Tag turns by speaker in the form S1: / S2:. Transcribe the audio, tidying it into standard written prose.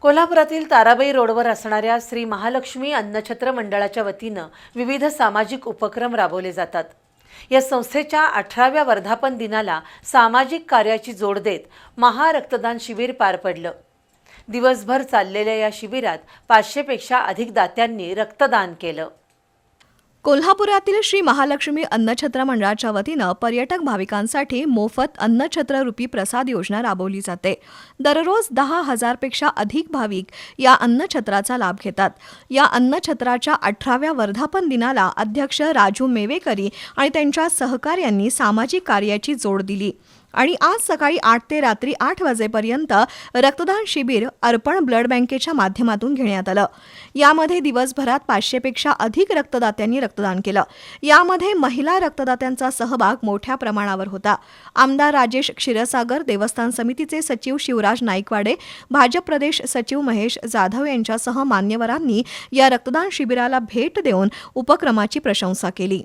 S1: कोल्हापुरातील ताराबाई रोडवर असणाऱ्या श्री महालक्ष्मी अन्नछत्र मंडळाच्या वतीनं विविध सामाजिक उपक्रम राबवले जातात। या संस्थेच्या 18व्या वर्धापन दिनाला सामाजिक कार्याची जोड देत महारक्तदान शिबिर पार पडलं। दिवसभर चाललेल्या या शिबिरात 500 पेक्षा अधिक दात्यांनी रक्तदान केलं।
S2: कोल्हापुरातील श्री महालक्ष्मी अन्नछत्र मंडळाच्या वतीनं पर्यटक भाविकांसाठी मोफत अन्नछत्र रूपी प्रसाद योजना राबवली जाते। दररोज 10,000 पेक्षा अधिक भाविक या अन्नछत्राचा लाभ घेतात। या अन्नछत्राच्या 18व्या वर्धापन दिनाला अध्यक्ष राजू मेवेकरी आणि त्यांच्या सहकार्यांनी सामाजिक कार्याची जोड दिली आणि आज सकाळी 8 ते रात्री 8 वाजेपर्यंत रक्तदान शिबिर अर्पण ब्लड बँकेच्या माध्यमातून घेण्यात आलं। यामध्ये दिवसभरात 500 पेक्षा अधिक रक्तदात्यांनी रक्तदान केलं। यामध्ये महिला रक्तदात्यांचा सहभाग मोठ्या प्रमाणावर होता। आमदार राजेश क्षीरसागर, देवस्थान समितीचे सचिव शिवराज नाईकवाडे, भाजप प्रदेश सचिव महेश जाधव यांच्यासह मान्यवरांनी या रक्तदान शिबिराला भेट देऊन उपक्रमाची प्रशंसा केली।